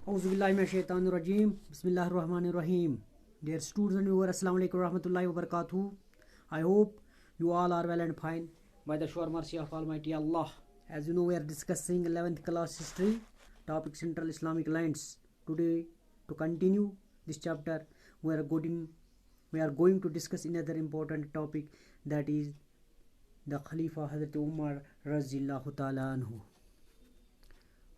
Auzubillahiminash-shaytanir-rajim. Bismillahir-rahmanir-rahim. Dear students and viewers, Assalamu alaikum warahmatullahi wabarakatuh. I hope you all are well and fine by the sure mercy of Almighty Allah. As you know, we are discussing 11th class history, topic Central Islamic lands. Today, to continue this chapter, we are going to discuss another important topic, that is the Khalifa Hazrat Umar Razillahu Ta'ala Anhu.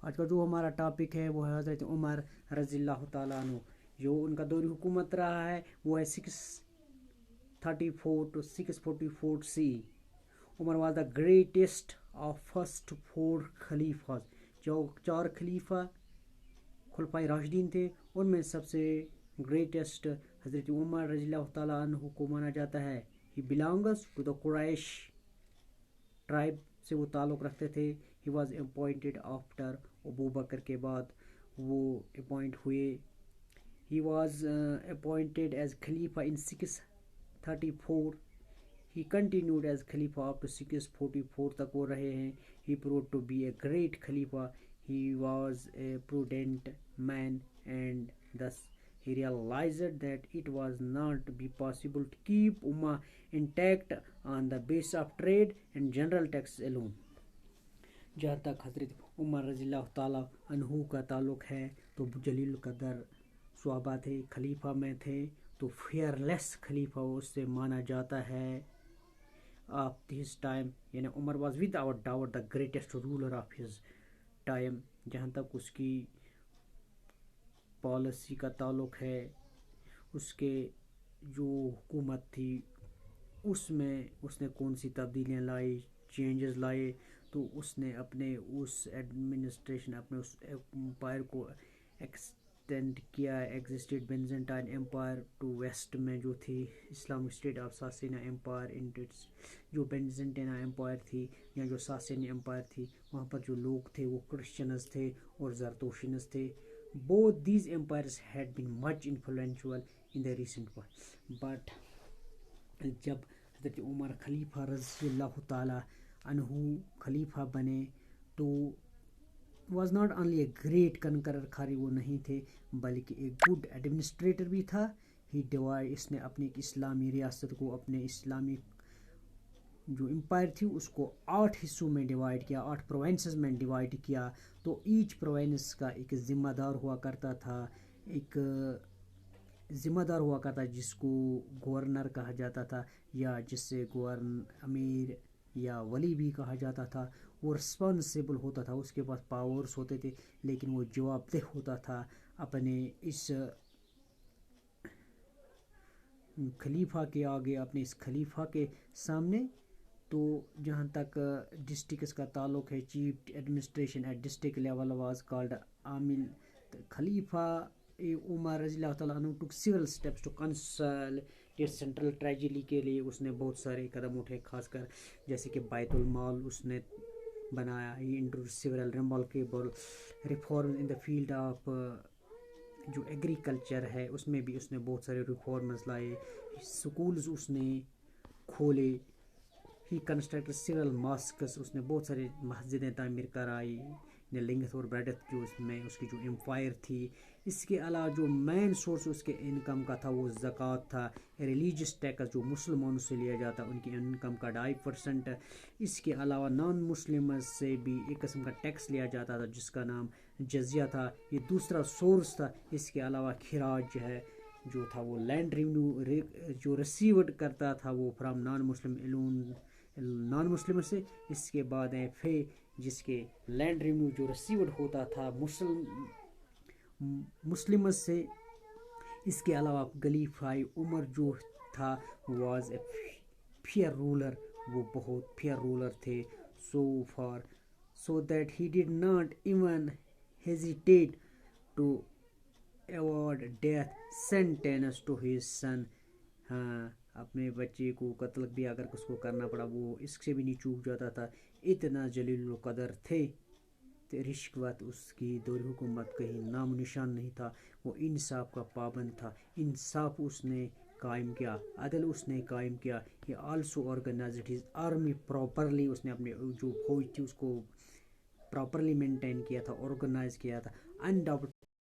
آج کا جو ہمارا topic ہے وہ ہے حضرت عمر رضی اللہ تعالیٰ عنہ. جو ان کا دور حکومت رہا ہے وہ ہے 634 to 644 CE. Umar was the greatest of first 4 خلیفاز. جو 4 خلیفہ خلفائے راشدین تھے ان میں سب سے گریٹسٹ حضرت عمر رضی اللہ تعالیٰ عنہ کو مانا جاتا ہے. He belongs to the Quraysh tribe سے وہ تعلق رکھتے تھے. He was appointed after Abu Bakr کے بعد وہ اپوائنٹ ہوئے. ہی واز اپوائنٹڈ ایز خلیفہ ان 634. ہی کنٹینیوڈ ایز خلیفہ اپ ٹو 644 تک وہ رہے ہیں. He proud to be a great خلیفہ. He was a prudent man and thus he realized that it was not be possible to keep Ummah intact on the base of trade and general tax alone. جہاں تک حضرت عمر رضی اللہ تعالیٰ عنہ کا تعلق ہے تو جلیل القدر صحابہ تھے, خلیفہ میں تھے, تو فیئر لیس خلیفہ اس سے مانا جاتا ہے آف دس ٹائم. یعنی Umar was without doubt the greatest ruler of his time. جہاں تک اس کی پالیسی کا تعلق ہے, اس کے جو حکومت تھی اس میں اس نے کون سی تبدیلیاں لائی, چینجز لائے, تو اس نے اپنے اس ایڈمنسٹریشن اپنے اس امپائر کو ایکسٹینڈ کیا. Existed Byzantine empire to west میں جو تھی Islamic state of Sasania empire انٹس. جو بینزنٹینا امپائر تھی یا جو ساسینیا امپائر تھی وہاں پر جو لوگ تھے وہ کرسچنز تھے اور زرتوشنز تھے. Both these empires had been much influential in the recent past. But جب حضرت عمر خلیفہ رضی اللہ تعالیٰ عنہ خلیفہ بنے تو was not only a great conqueror, خالی وہ نہیں تھے بلکہ ایک گڈ ایڈمنسٹریٹر بھی تھا. اس نے اپنی اسلامی ریاست کو, اپنے اسلامی جو امپائر تھی اس کو 8 حصوں میں ڈیوائڈ کیا, 8 پروونسز میں ڈیوائڈ کیا. تو ایچ پروونس کا ایک ذمہ دار ہوا کرتا تھا, جس کو گورنر کہا جاتا تھا یا جس سے امیر یا ولی بھی کہا جاتا تھا. وہ رسپانسیبل ہوتا تھا, اس کے پاس پاورز ہوتے تھے لیکن وہ جواب دہ ہوتا تھا اپنے اس خلیفہ کے آگے, اپنے اس خلیفہ کے سامنے. تو جہاں تک ڈسٹرکٹس کا تعلق ہے, chief administration at district level was called عامل. خلیفہ عمر رضی اللہ تعالیٰ عنہ took several steps to consolidate central treasury کے لیے. اس نے بہت سارے قدم اٹھے, خاص کر جیسے کہ بیت المال اس نے بنایا. ہی introduce several remarkable reform in the field of جو ایگریکلچر ہے اس میں بھی اس نے بہت سارے ریفارمز لائے. سکولز اس نے کھولے. ہی کنسٹرکٹڈ سیورل ماسکس, اس نے بہت سارے مسجدیں تعمیر کرائی. لینگتھ اور بریڈتھ جو اس میں اس کی جو امپائر تھی. اس کے علاوہ جو مین سورس اس کے انکم کا تھا وہ زکوٰۃ تھا, ریلیجیس ٹیکس جو مسلمانوں سے لیا جاتا ان کی انکم کا 2.5%. اس کے علاوہ نان مسلمز سے بھی ایک قسم کا ٹیکس لیا جاتا تھا جس کا نام جزیہ تھا. یہ دوسرا سورس تھا. اس کے علاوہ خراج ہے جو تھا وہ لینڈ ریونیو جو ریسیوڈ کرتا تھا وہ فرام نان مسلم سے. اس کے بعد ہے فے, جس کے لینڈ ریونیو جو ریسیوڈ ہوتا تھا مسلم سے. اس کے علاوہ خلیفہ عمر جو تھا واز اے فیئر رولر, وہ بہت فیئر رولر تھے. so that he did not even hesitate to award death sentence to his son. ہاں, اپنے بچے کو قتل بھی اگر اس کو کرنا پڑا وہ اس سے بھی نہیں چوک جاتا تھا. اتنا جلیل القدر تھے. رشوت اس کی دور حکومت کہیں نام نشان نہیں تھا. وہ انصاف کا پابند تھا. انصاف اس نے قائم کیا, عدل اس نے قائم کیا. He also organised his army properly. اس نے اپنے جو فوج تھی اس کو پراپرلی مینٹین کیا تھا, آرگنائز کیا تھا. انڈاؤٹ